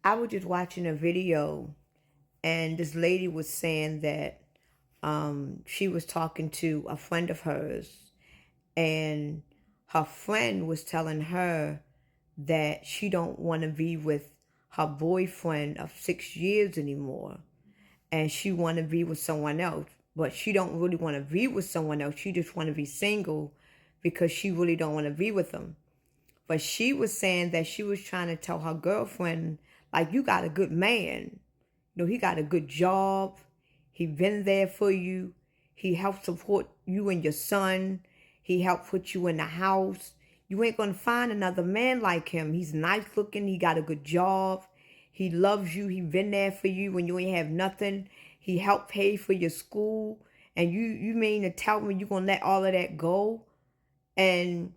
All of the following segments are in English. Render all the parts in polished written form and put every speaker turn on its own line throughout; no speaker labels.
I was just watching a video, and this lady was saying that she was talking to a friend of hers, and her friend was telling her that she don't want to be with her boyfriend of 6 years anymore, and she want to be with someone else. But she don't really want to be with someone else. She just want to be single because she really don't want to be with them. But she was saying that she was trying to tell her girlfriend, like, you got a good man. He got a good job. He been there for you. He helped support you and your son. He helped put you in the house. You ain't going to find another man like him. He's nice looking. He got a good job. He loves you. He been there for you when you ain't have nothing. He helped pay for your school. And you mean to tell me you going to let all of that go? And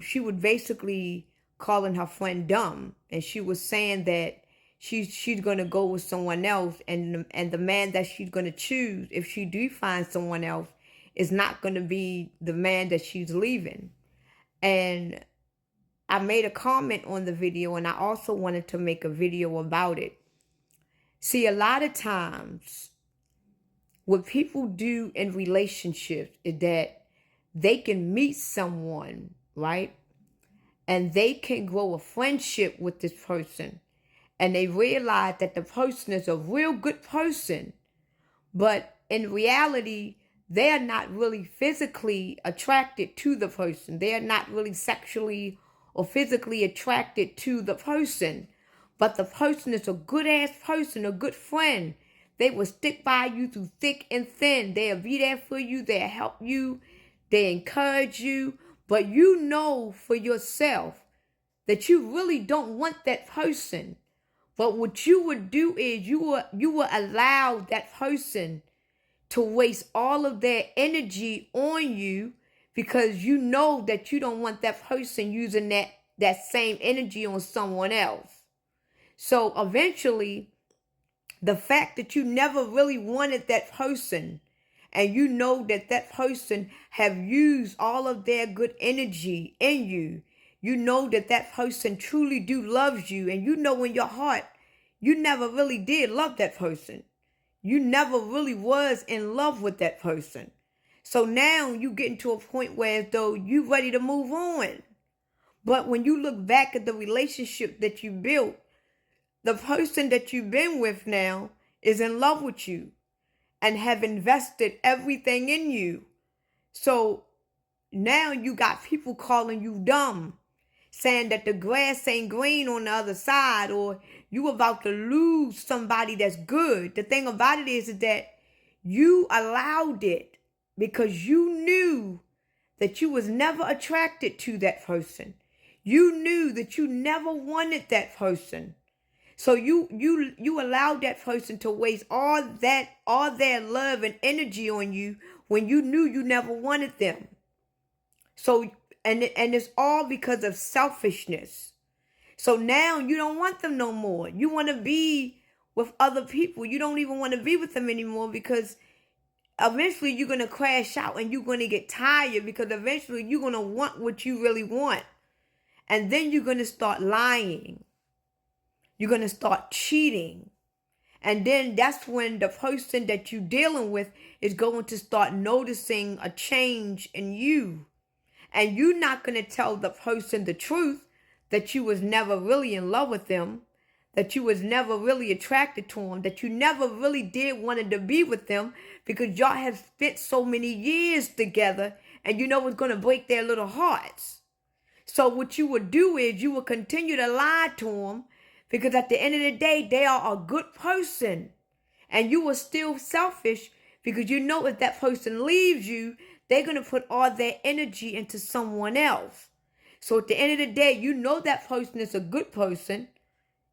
she was basically calling her friend dumb, and she was saying that she's gonna go with someone else, and the man that she's gonna choose, if she do find someone else, is not gonna be the man that she's leaving. And I made a comment on the video, and I also wanted to make a video about it. See, a lot of times what people do in relationships is that they can meet someone, right? And they can grow a friendship with this person. And they realize that the person is a real good person. But in reality, they're not really physically attracted to the person. They're not really sexually or physically attracted to the person. But the person is a good ass person, a good friend. They will stick by you through thick and thin. They'll be there for you. They'll help you. They encourage you. But you know for yourself that you really don't want that person. But what you would do is you will allow that person to waste all of their energy on you, because you know that you don't want that person using that same energy on someone else. So eventually, the fact that you never really wanted that person, and you know that that person have used all of their good energy in you, you know that that person truly do loves you, and you know in your heart you never really did love that person. You never really was in love with that person. So now you getting to a point where as though you ready to move on. But when you look back at the relationship that you built, the person that you've been with now is in love with you and have invested everything in you. So now you got people calling you dumb, saying that the grass ain't green on the other side, or you about to lose somebody that's good. The thing about it is that you allowed it because you knew that you was never attracted to that person. You knew that you never wanted that person. So you allowed that person to waste all their love and energy on you when you knew you never wanted them. So and it's all because of selfishness. So now you don't want them no more. You want to be with other people. You don't even want to be with them anymore, because eventually you're going to crash out and you're going to get tired, because eventually you're going to want what you really want. And then you're going to start lying. You're going to start cheating. And then that's when the person that you're dealing with is going to start noticing a change in you. And you're not going to tell the person the truth, that you was never really in love with them, that you was never really attracted to them, that you never really did wanted to be with them, because y'all have spent so many years together, and you know it's going to break their little hearts. So what you would do is you would continue to lie to them, because at the end of the day, they are a good person. And you were still selfish, because you know if that person leaves you, they're going to put all their energy into someone else. So at the end of the day, you know that person is a good person.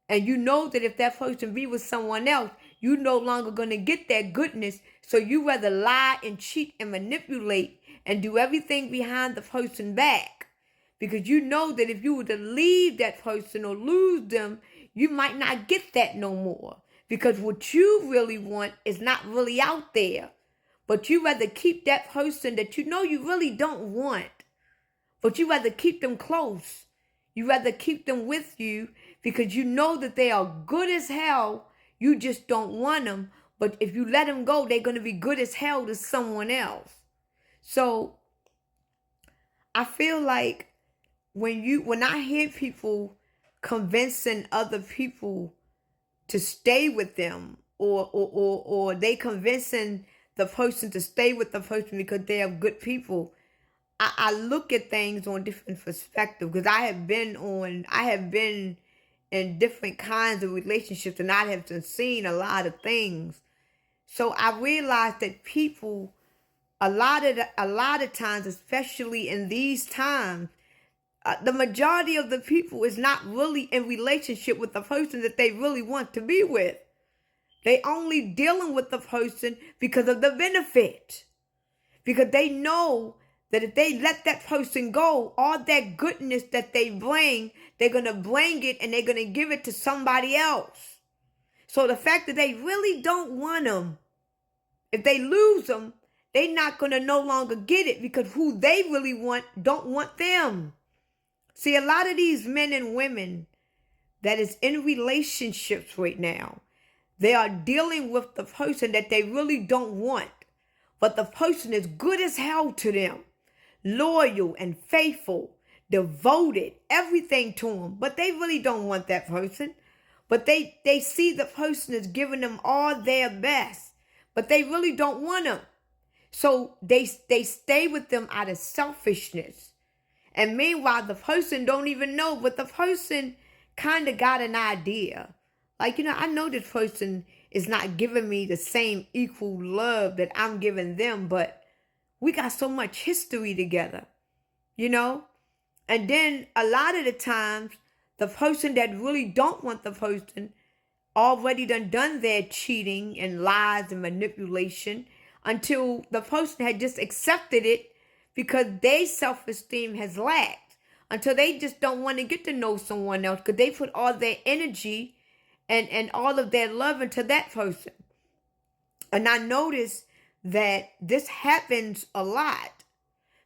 And you know that if that person be with someone else, you're no longer going to get that goodness. So you rather lie and cheat and manipulate and do everything behind the person back. Because you know that if you were to leave that person or lose them, you might not get that no more. Because what you really want is not really out there. But you rather keep that person that you know you really don't want. But you rather keep them close. You rather keep them with you because you know that they are good as hell. You just don't want them. But if you let them go, they're going to be good as hell to someone else. So I feel like when I hear people convincing other people to stay with them, or they convincing the person to stay with the person because they are good people, I look at things on different perspective, because I have been in different kinds of relationships, and I have seen a lot of things. So I realized that people, a lot of times, especially in these times, the majority of the people is not really in relationship with the person that they really want to be with. They only dealing with the person because of the benefit. Because they know that if they let that person go, all that goodness that they bring, they're going to bring it and they're going to give it to somebody else. So the fact that they really don't want them, if they lose them, they're not going to no longer get it, because who they really want don't want them. See, a lot of these men and women that is in relationships right now, they are dealing with the person that they really don't want. But the person is good as hell to them. Loyal and faithful, devoted, everything to them. But they really don't want that person. But they see the person as giving them all their best. But they really don't want them. So they stay with them out of selfishness. And meanwhile, the person don't even know, but the person kind of got an idea. Like, I know this person is not giving me the same equal love that I'm giving them, but we got so much history together, And then a lot of the times, the person that really don't want the person already done their cheating and lies and manipulation, until the person had just accepted it because their self-esteem has lacked, until they just don't want to get to know someone else because they put all their energy and all of their love into that person. And I noticed that this happens a lot,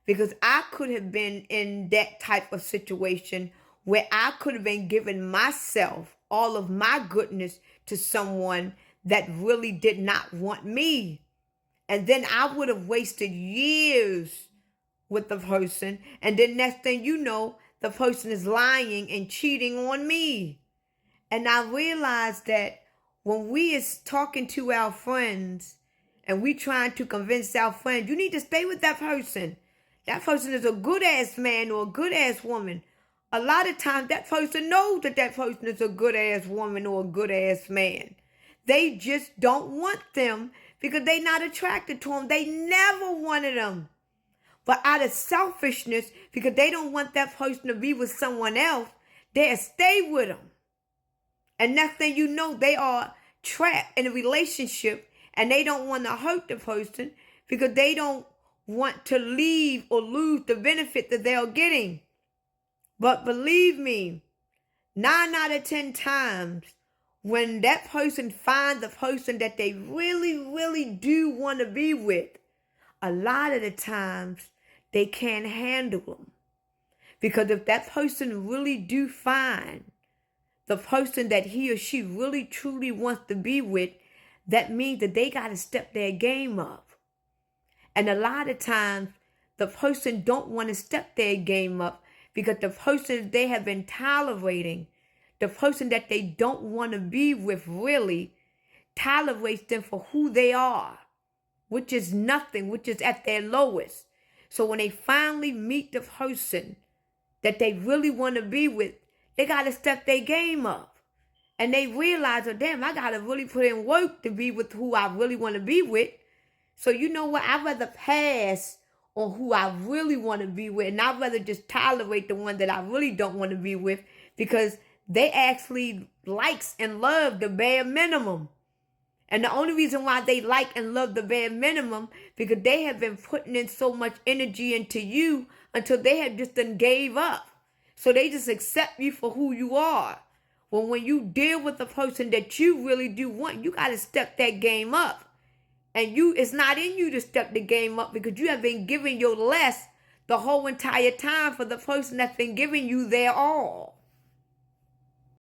because I could have been in that type of situation where I could have been giving myself, all of my goodness, to someone that really did not want me. And then I would have wasted years with the person. And then next thing you know, the person is lying and cheating on me. And I realized that when we is talking to our friends and we trying to convince our friends, you need to stay with that person. That person is a good-ass man or a good-ass woman. A lot of times that person knows that person is a good-ass woman or a good-ass man. They just don't want them because they're not attracted to them. They never wanted them. But out of selfishness, because they don't want that person to be with someone else, they'll stay with them. And next thing you know, they are trapped in a relationship and they don't want to hurt the person because they don't want to leave or lose the benefit that they're getting. But believe me, 9 out of 10 times, when that person finds the person that they really, really do want to be with, a lot of the times they can't handle them. Because if that person really do find the person that he or she really truly wants to be with, that means that they got to step their game up. And a lot of times, the person don't want to step their game up because the person they have been tolerating, the person that they don't want to be with really, tolerates them for who they are, which is nothing, which is at their lowest. So when they finally meet the person that they really want to be with, they got to step their game up. And they realize, oh, damn, I got to really put in work to be with who I really want to be with. So you know what? I'd rather pass on who I really want to be with. And I'd rather just tolerate the one that I really don't want to be with, because they actually likes and love the bare minimum. And the only reason why they like and love the bare minimum, because they have been putting in so much energy into you until they have just done gave up. So they just accept you for who you are. Well, when you deal with the person that you really do want, you got to step that game up. And it's not in you to step the game up because you have been giving your less the whole entire time for the person that's been giving you their all.